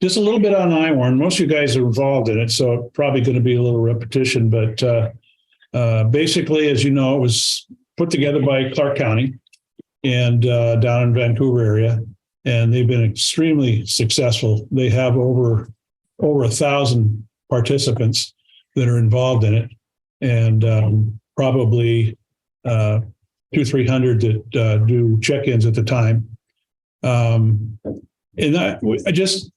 Just a little bit on EYEWARN. Most of you guys are involved in it, so probably going to be a little repetition. But basically, as you know, it was put together by Clark County and down in Vancouver area, and they've been extremely successful. They have over 1,000 participants that are involved in it, and probably 300 that do check-ins at the time. And I just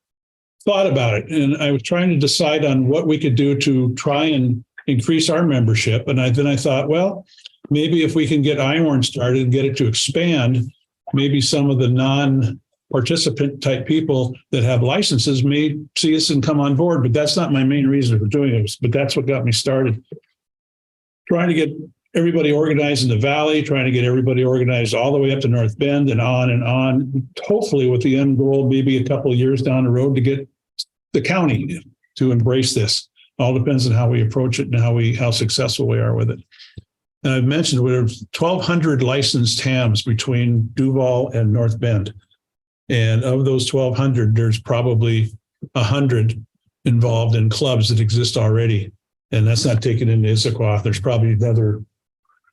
thought about it, and I was trying to decide on what we could do to try and increase our membership. And then I thought, well, maybe if we can get EYEWARN started and get it to expand, maybe some of the non-participant type people that have licenses may see us and come on board. But that's not my main reason for doing it. But that's what got me started. Trying to get everybody organized in the valley, trying to get everybody organized all the way up to North Bend and on, hopefully with the end goal, maybe a couple of years down the road to get the county to embrace this. All depends on how we approach it and how successful we are with it. And I've mentioned we have 1,200 licensed hams between Duval and North Bend. And of those 1,200, there's probably 100 involved in clubs that exist already. And that's not taken into Issaquah. There's probably another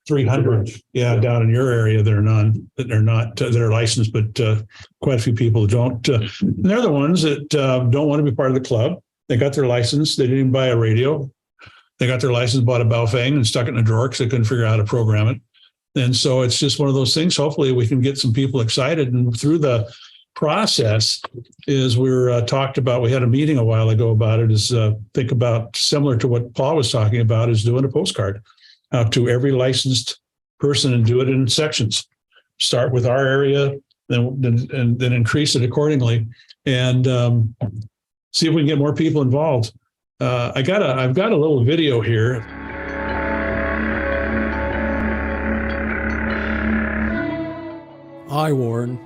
300, down in your area that are licensed, but quite a few people don't. And they're the ones that don't want to be part of the club. They got their license. They didn't even buy a radio. They got their license, bought a Baofeng, and stuck it in a drawer because they couldn't figure out how to program it. And so it's just one of those things. Hopefully, we can get some people excited. And through the process, is we were talked about. We had a meeting a while ago about it. Is think about similar to what Paul was talking about. Is doing a postcard out to every licensed person and do it in sections. Start with our area, then increase it accordingly, and see if we can get more people involved. I've got a little video here. EYEWARN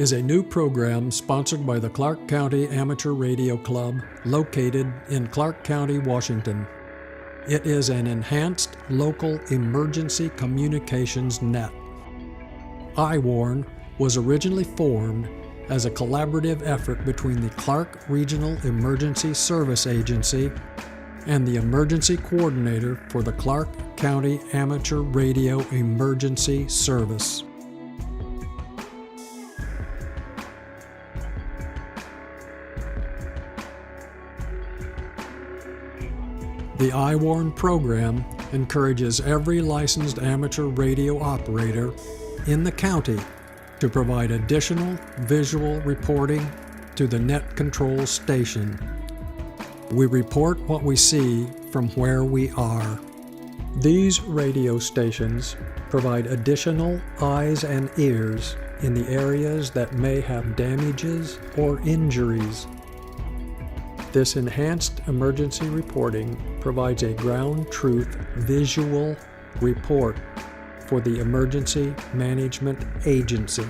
is a new program sponsored by the Clark County Amateur Radio Club located in Clark County, Washington. It is an enhanced local emergency communications net. EYEWARN was originally formed as a collaborative effort between the Clark Regional Emergency Service Agency and the Emergency Coordinator for the Clark County Amateur Radio Emergency Service. The EYEWARN program encourages every licensed amateur radio operator in the county to provide additional visual reporting to the net control station. We report what we see from where we are. These radio stations provide additional eyes and ears in the areas that may have damages or injuries. This enhanced emergency reporting provides a ground truth visual report for the Emergency Management Agency.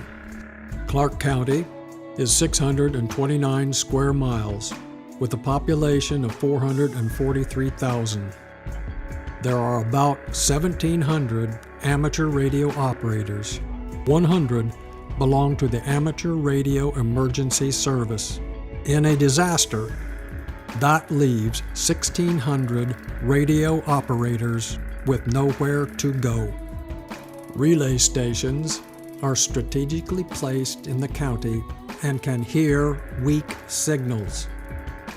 Clark County is 629 square miles with a population of 443,000. There are about 1,700 amateur radio operators. 100 belong to the Amateur Radio Emergency Service. In a disaster, that leaves 1,600 radio operators with nowhere to go. Relay stations are strategically placed in the county and can hear weak signals.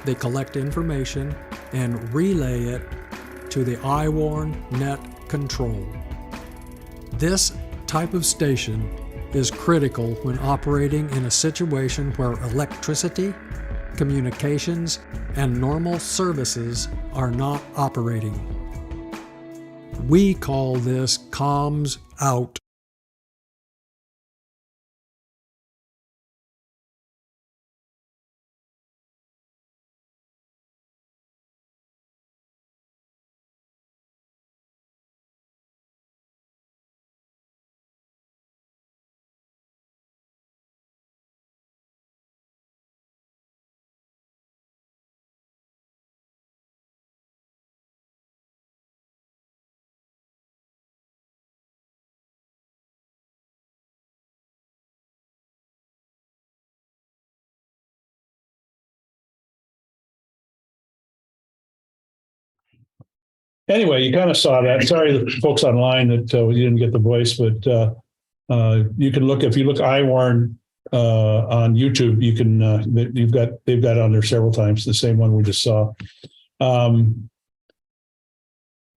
They collect information and relay it to the EYEWARN net control. This type of station is critical when operating in a situation where electricity, communications, and normal services are not operating. We call this comms out. anyway, you kind of saw that. Sorry, the folks online that you didn't get the voice, but you can look, if you look EYEWARN on YouTube, you can they've got it on there several times, the same one we just saw.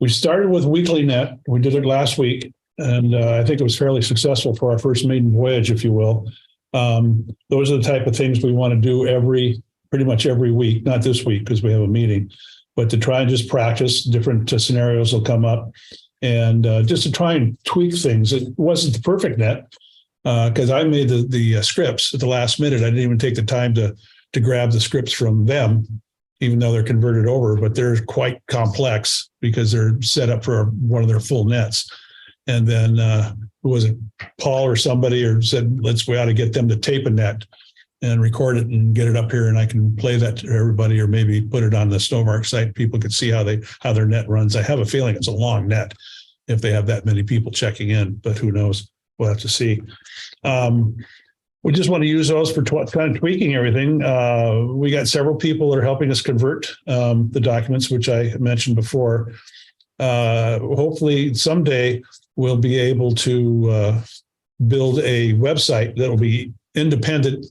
We started with WeeklyNet. We did it last week, and I think it was fairly successful for our first maiden voyage, if you will. Those are the type of things we want to do pretty much every week, not this week because we have a meeting, but to try and just practice. Different scenarios will come up, and just to try and tweak things. It wasn't the perfect net because I made the scripts at the last minute. I didn't even take the time to grab the scripts from them, even though they're converted over, but they're quite complex because they're set up for one of their full nets. And then who was it, Paul or somebody, or said, we ought to get them to tape a net and record it and get it up here, and I can play that to everybody, or maybe put it on the SnoVARC site. People could see how their net runs. I have a feeling it's a long net if they have that many people checking in, but who knows? We'll have to see. We just want to use those for kind of tweaking everything. We got several people that are helping us convert the documents, which I mentioned before. Hopefully someday we'll be able to build a website that will be independent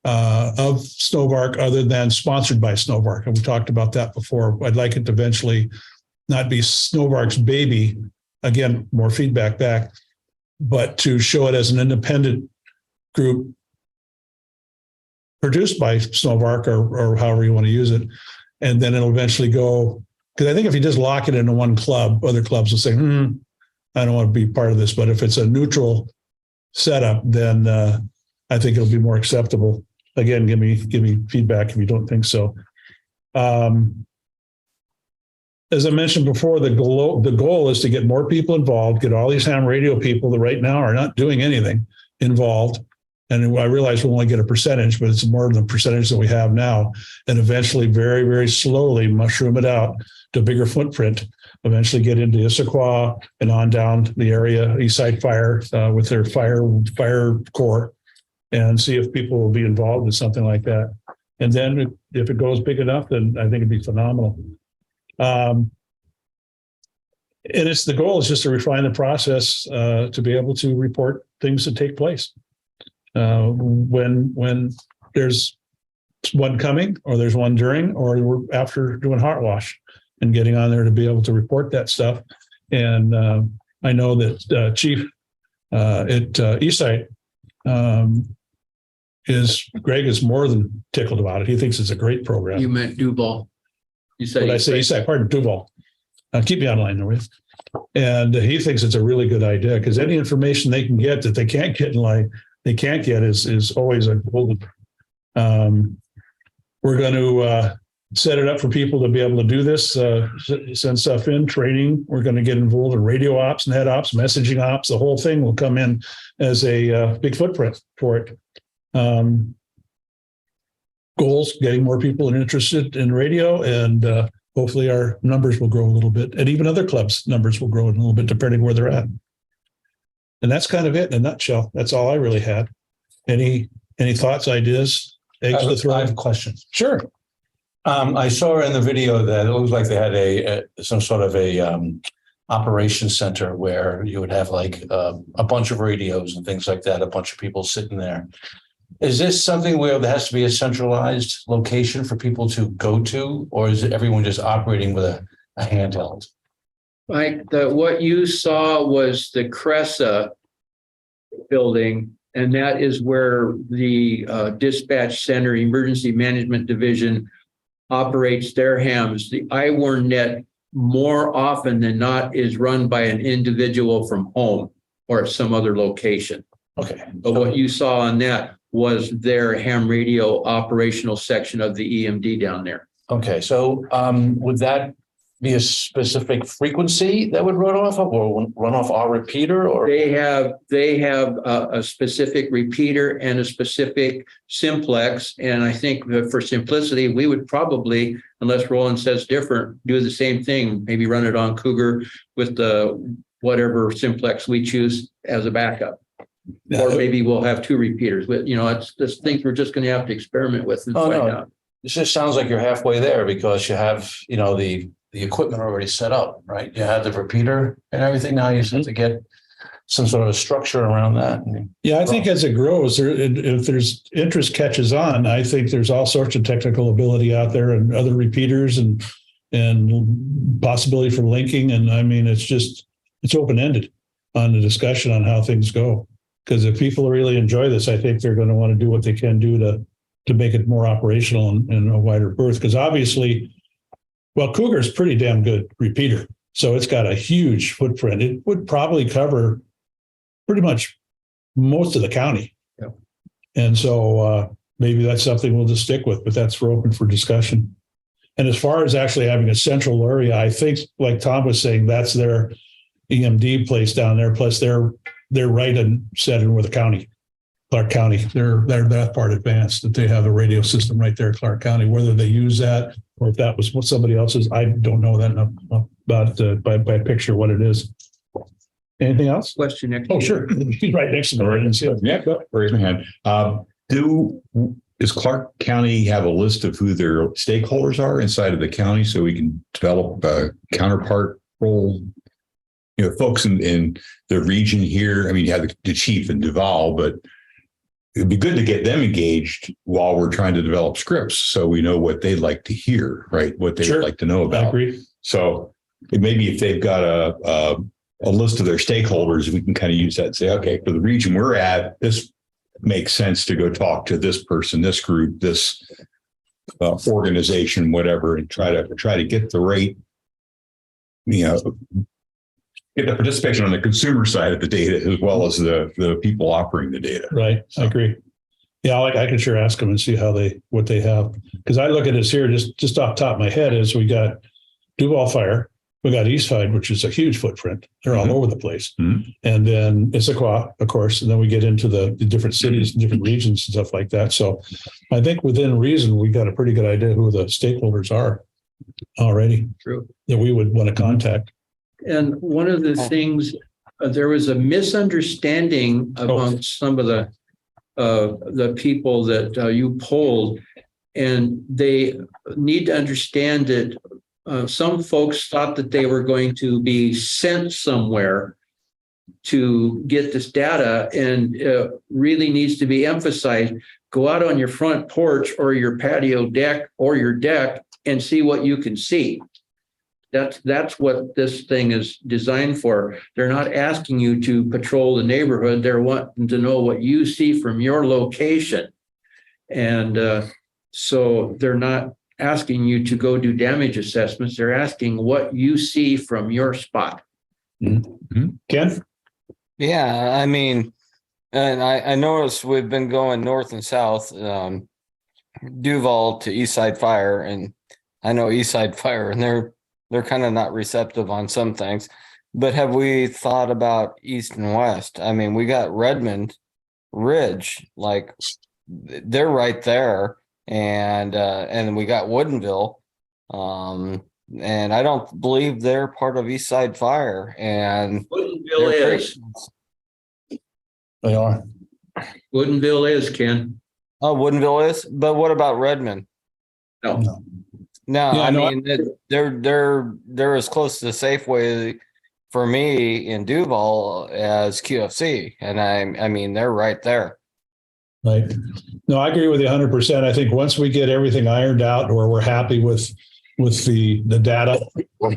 of SnoVARC, other than sponsored by SnoVARC. And we talked about that before. I'd like it to eventually not be SnoVARC's baby. Again, more feedback back, but to show it as an independent group produced by SnoVARC, or however you want to use it. And then it'll eventually go, because I think if you just lock it into one club, other clubs will say, I don't want to be part of this. But if it's a neutral setup, then I think it'll be more acceptable. Again, give me feedback if you don't think so. As I mentioned before, the goal is to get more people involved, get all these ham radio people that right now are not doing anything involved. And I realize we'll only get a percentage, but it's more than the percentage that we have now. And eventually, very, very slowly mushroom it out to a bigger footprint. Eventually get into Issaquah and on down the area, Eastside Fire with their fire corps, and see if people will be involved in something like that. And then if it goes big enough, then I think it'd be phenomenal. And the goal is just to refine the process to be able to report things that take place. When there's one coming, or there's one during, or we're after doing heart wash, and getting on there to be able to report that stuff. And I know that Chief at Eastside Greg is more than tickled about it. He thinks it's a great program. You meant Duval. You said I say Eastside, pardon, Duval. Keep me online, will you? And he thinks it's a really good idea, because any information they can get that they can't get in line, they can't get is always a golden. We're going to set it up for people to be able to do this, send stuff in, training. We're going to get involved in radio ops, net ops, messaging ops. The whole thing will come in as a big footprint for it. Goals, getting more people interested in radio, and hopefully our numbers will grow a little bit. And even other clubs' numbers will grow a little bit, depending where they're at. And that's kind of it in a nutshell. That's all I really had. Any thoughts, ideas, eggs to throw? I have a question. Sure. I saw in the video that it looks like they had some sort of a operations center where you would have like a bunch of radios and things like that, a bunch of people sitting there. Is this something where there has to be a centralized location for people to go to, or is it everyone just operating with a handheld? Like what you saw was the Cressa building, and that is where the dispatch center, emergency management division operates their hams. The EYEWARN net more often than not is run by an individual from home or some other location. Okay. But what you saw on that was their ham radio operational section of the EMD down there. Okay. So would that be a specific frequency that would run off of, or run off our repeater? Or they have a specific repeater and a specific simplex. And I think that for simplicity, we would probably, unless Rowland says different, do the same thing. Maybe run it on Cougar with the whatever simplex we choose as a backup. Or maybe we'll have two repeaters. But it's just things we're just going to have to experiment with and find out. It just sounds like you're halfway there, because you have, the the equipment already set up, right? You have the repeater and everything. Now you just have to get some sort of structure around that. Yeah, I think as it grows, if there's interest catches on, I think there's all sorts of technical ability out there and other repeaters and possibility for linking. And I mean, it's open-ended on the discussion on how things go. Because if people really enjoy this, I think they're going to want to do what they can do to make it more operational and a wider berth. Because obviously, well, Cougar is pretty damn good repeater. So it's got a huge footprint. It would probably cover pretty much most of the county. Yeah. And so maybe that's something we'll just stick with, but that's open for discussion. And as far as actually having a central area, I think, like Tom was saying, that's their EMD place down there. Plus they're right and set in with the county, Clark County. They're that part advanced that they have a radio system right there, Clark County. Whether they use that or if that was what somebody else's, I don't know that enough about by picture what it is. Anything else? Question next. Oh, sure. He's right next to the right. Yeah, raise my hand. Does Clark County have a list of who their stakeholders are inside of the county so we can develop a counterpart role? You know, folks in the region here, I mean, you have the chief in Duval, but it'd be good to get them engaged while we're trying to develop scripts so we know what they'd like to hear, right? What they'd like to know I about. agree. So maybe if they've got a list of their stakeholders, we can kind of use that and say, okay, for the region we're at, this makes sense to go talk to this person, this group, this organization, whatever, and try to get the right, get the participation on the consumer side of the data as well as the people operating the data. Right. I agree. Yeah, I can sure ask them and see what they have. Because I look at this here, just off the top of my head, is we got Duval Fire. We got Eastside, which is a huge footprint. They're all over the place. Mm-hmm. And then Issaquah, of course, and then we get into the different cities and different regions and stuff like that. So I think within reason, we got a pretty good idea who the stakeholders are already. True. That we would want to contact. And one of the things, there was a misunderstanding amongst some of the people that you polled, and they need to understand that some folks thought that they were going to be sent somewhere to get this data, and it really needs to be emphasized. Go out on your front porch or your patio deck or your deck and see what you can see. That's what this thing is designed for. They're not asking you to patrol the neighborhood. They're wanting to know what you see from your location. And so they're not asking you to go do damage assessments. They're asking what you see from your spot. Mm-hmm. Ken? Yeah, I mean, and I noticed we've been going north and south, Duval to Eastside Fire, and I know Eastside Fire, and they're kind of not receptive on some things. But have we thought about east and west? I mean, we got Redmond Ridge, like they're right there. And we got Woodinville, and I don't believe they're part of Eastside Fire. And Woodinville is. They are. Woodinville is, Ken. Oh, Woodinville is. But what about Redmond? No. No, Yeah, I no, mean they're as close to Safeway for me in Duval as QFC, and I mean they're right there. Right. No, I agree with you 100%. I think once we get everything ironed out or we're happy with the data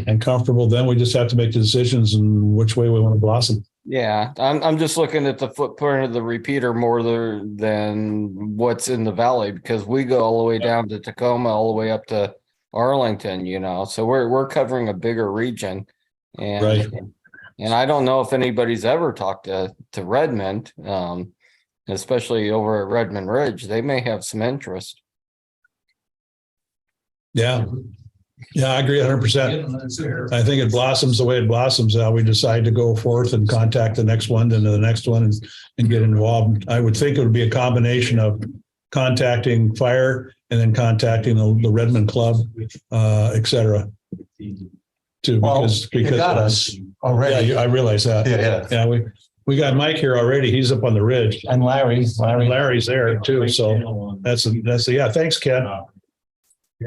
and comfortable, then we just have to make the decisions and which way we want to blossom. Yeah, I'm just looking at the footprint of the repeater more than what's in the valley, because we go all the way down to Tacoma, all the way up to Arlington, so we're covering a bigger region. And Right. And I don't know if anybody's ever talked to Redmond, especially over at Redmond Ridge. They may have some interest. Yeah. Yeah, I agree 100%. I think it blossoms the way it blossoms. How we decide to go forth and contact the next one, then the next one, and get involved. I would think it would be a combination of contacting fire and then contacting the Redmond Club, et cetera. Too, because you got us already. Yeah, I realize that. Yeah. We got Mike here already. He's up on the ridge. And Larry's there too. So that's yeah. Thanks, Ken.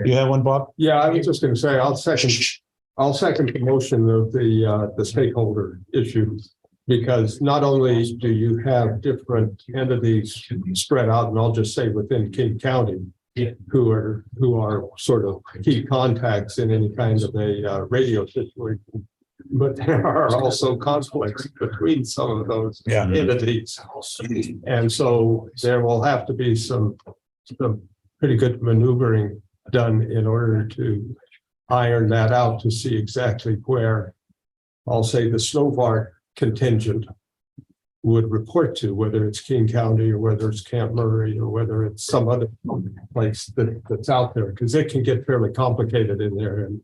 You have one, Bob? Yeah, I was just going to say, I'll second I'll second the motion of the stakeholder issue, because not only do you have different entities spread out, and I'll just say within King County, who are sort of key contacts in any kind of a radio situation, but there are also conflicts between some of those entities. And so there will have to be some pretty good maneuvering done in order to iron that out, to see exactly where, I'll say, the SnoVARC contingent would report to, whether it's King County or whether it's Camp Murray or whether it's some other place that's out there, because it can get fairly complicated in there, and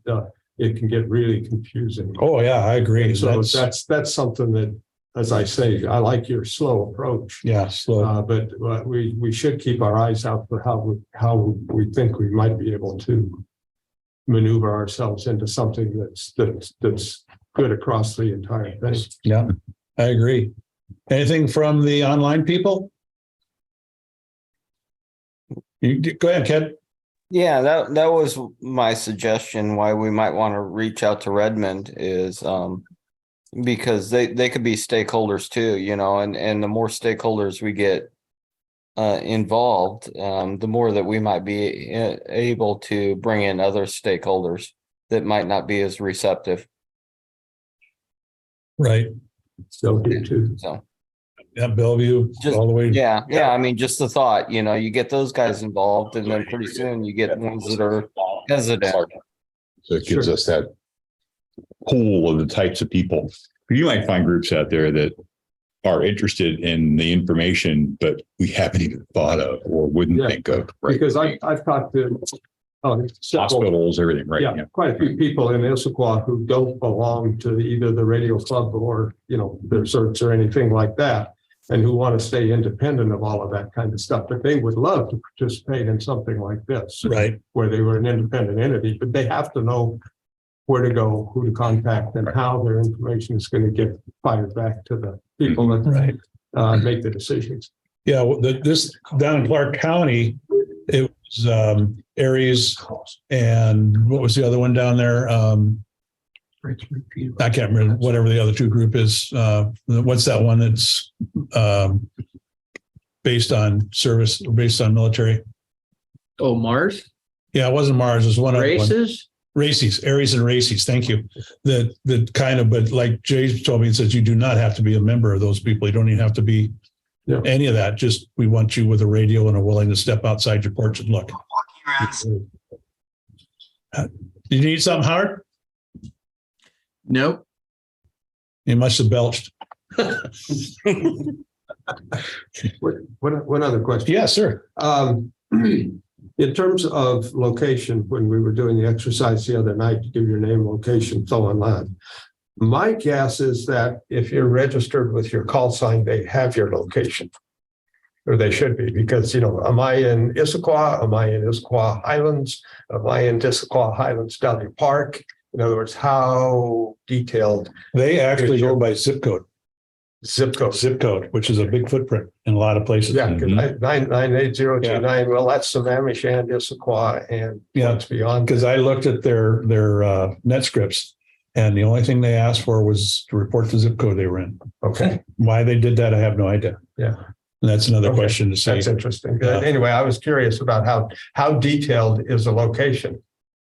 it can get really confusing. Oh, yeah, I agree. So that's something that, as I say, I like your slow approach. Yeah, slow. But we should keep our eyes out for how we think we might be able to maneuver ourselves into something that's good across the entire thing. Yeah, I agree. Anything from the online people? Go ahead, Ken. Yeah, that was my suggestion. Why we might want to reach out to Redmond is because they could be stakeholders too, you know, and the more stakeholders we get involved, the more that we might be able to bring in other stakeholders that might not be as receptive. Right. So here too. So Yeah, Bellevue, Just- all the way. yeah. I mean, just the thought, you know, you get those guys involved, and then pretty soon you get ones that are hesitant. So it gives us that pool of the types of people. You might find groups out there that are interested in the information, but we haven't even thought of or wouldn't Yeah. think of. Because I've talked to several, Hospitals, everything, right? yeah, quite a few people in Issaquah who don't belong to either the radio club or, you know, their certs or anything like that, and who want to stay independent of all of that kind of stuff. But they would love to participate in something like this, Right. where they were an independent entity, but they have to know where to go, who to contact, and how their information is going to get fired back to the people that Right. make the decisions. Yeah, well, this down in Clark County, it was Aries, and what was the other one down there? I can't remember, whatever the other two group is. What's that one that's based on service, based on military? Oh, Mars Yeah, it wasn't Mars, it was one other one. races. Races, Aries and Races, thank you. The kind of, but like Jay told me, it says you do not have to be a member of those people. You don't even have to be any of that. Just, we want you with a radio and are willing to step outside your porch and look. You need something, Howard? Nope. You must have belched. One other question. Yes, sir. In terms of location, when we were doing the exercise the other night to give your name, location, so on, my guess is that if you're registered with your call sign, they have your location. Or they should be, because, you know, am I in Issaquah? Am I in Issaquah Highlands? Am I in Issaquah Highlands Dudley Park? In other words, how detailed They actually go by zip code. zip code? Which is a big footprint in a lot of places. Yeah, because 98029, well, that's Sammamish and Issaquah and Yeah. what's beyond. Because I looked at their net scripts, and the only thing they asked for was to report the zip code they were in. Okay, Why they did that, I have no idea. yeah, And that's another Okay. question to say. that's interesting. Yeah. Anyway, I was curious about how detailed is the location?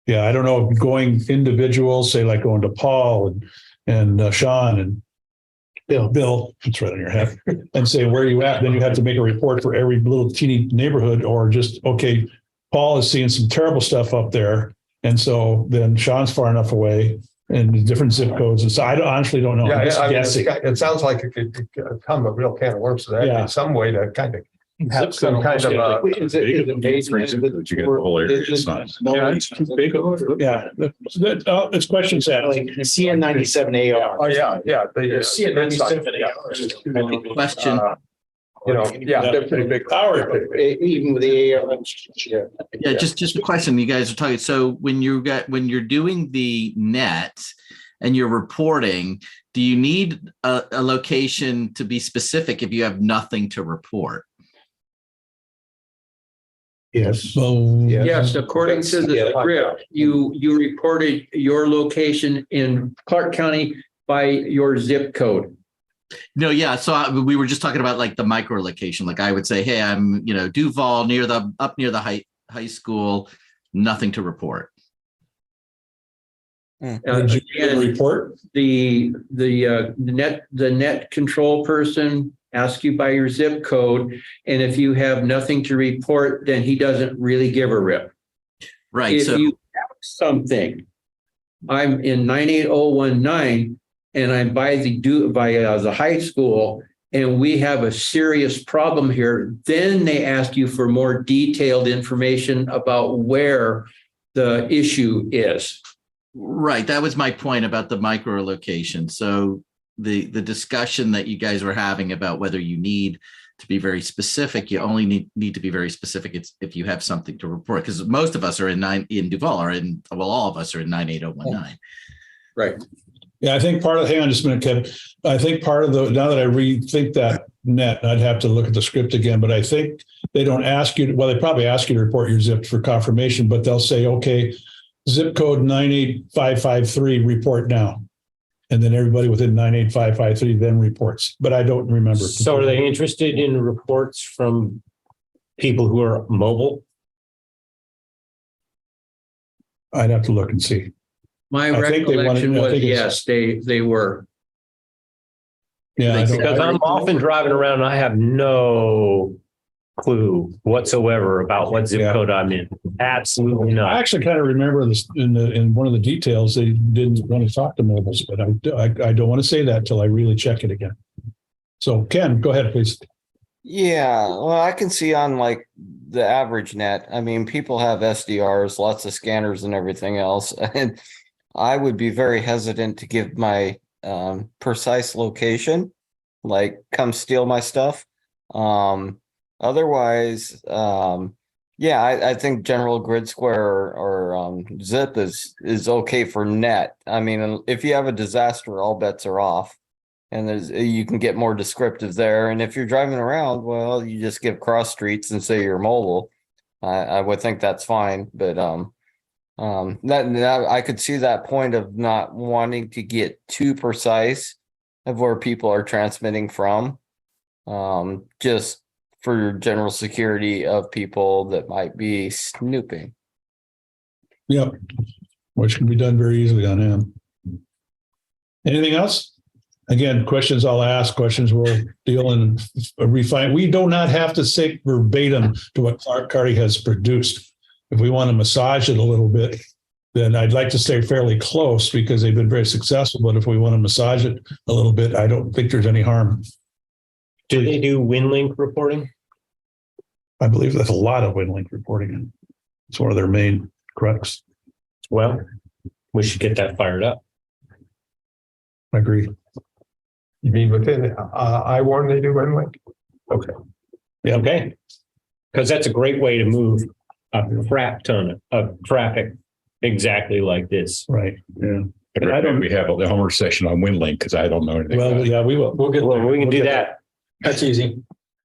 Yeah, I don't know, if going individual, say like going to Paul and Sean and Bill, it's right on your head, and say, where are you at? Then you have to make a report for every little teeny neighborhood, or just, okay, Paul is seeing some terrible stuff up there. And so then Sean's far enough away and the different zip codes. And so I honestly don't know. Yeah, I'm just I mean, guessing. it sounds like it could become a real can of worms. So that Yeah. in some way to kind of have some kind of a. Is it amazing that you get the whole area? It's not. Yeah, it's too big. Yeah, it's questions asked. Like CN 97 AR. Oh, yeah. CN 97 AR. Question. They're pretty big. Howard. Even with the AR. Yeah, just a question. You guys are talking. So when you're doing the net and you're reporting, do you need a location to be specific if you have nothing to report? Yes. Well, Yes, according to the script, you reported your location in Clark County by your zip code. No, yeah. So we were just talking about like the micro location. Like I would say, hey, I'm, Duval up near the high school, nothing to report. Did you get a Again, report? the net control person asks you by your zip code, and if you have nothing to report, then he doesn't really give a rip. Right. If So you have something, I'm in 98019 and I'm by the high school and we have a serious problem here, then they ask you for more detailed information about where the issue is. right. That was my point about the micro location. So the discussion that you guys were having about whether you need to be very specific, you only need to be very specific if you have something to report, because most of us are in Duval all of us are in 98019. Right. Yeah, I think hang on just a minute, Ken. I think part of now that I rethink that net, I'd have to look at the script again, but I think they don't ask you, well, they probably ask you to report your zip for confirmation, but they'll say, okay, zip code 98553, report now. And then everybody within 98553 then reports, but I don't remember. So are they interested in reports from people who are mobile? I'd have to look and see. My I think they recollection wanted- I was, think it's- yes, they were. Yeah, I don't- Because I'm often driving around and I have no clue whatsoever about what zip code I'm in. Absolutely I not. actually kind of remember this in one of the details, they didn't want to talk to mobiles, but I don't want to say that till I really check it again. So Ken, go ahead, please. Yeah, well, I can see on like the average net. I mean, people have SDRs, lots of scanners and everything else. And I would be very hesitant to give my precise location, like come steal my stuff. Otherwise, yeah, I think general grid square or zip is okay for net. I mean, if you have a disaster, all bets are off. And you can get more descriptive there. And if you're driving around, well, you just give cross streets and say you're mobile. I would think that's fine. But that I could see that point of not wanting to get too precise of where people are transmitting from, just for general security of people that might be snooping. Yep. Which can be done very easily on him. Anything else? Again, questions I'll ask, questions we'll deal and refine. We do not have to say verbatim to what Clark County has produced. If we want to massage it a little bit, then I'd like to stay fairly close because they've been very successful. But if we want to massage it a little bit, I don't think there's any harm. Do they do WinLink reporting? I believe there's a lot of WinLink reporting. It's one of their main crux. Well, we should get that fired up. I agree. You mean within EYEWARN they do WinLink? Okay. Yeah. Okay. Because that's a great way to move a crap ton of traffic exactly like this. Right. Yeah. I don't. We have the homework session on WinLink because I don't know anything. Well, about it. yeah, we will. We'll get Well, there. we can We'll do get that. there. That's easy.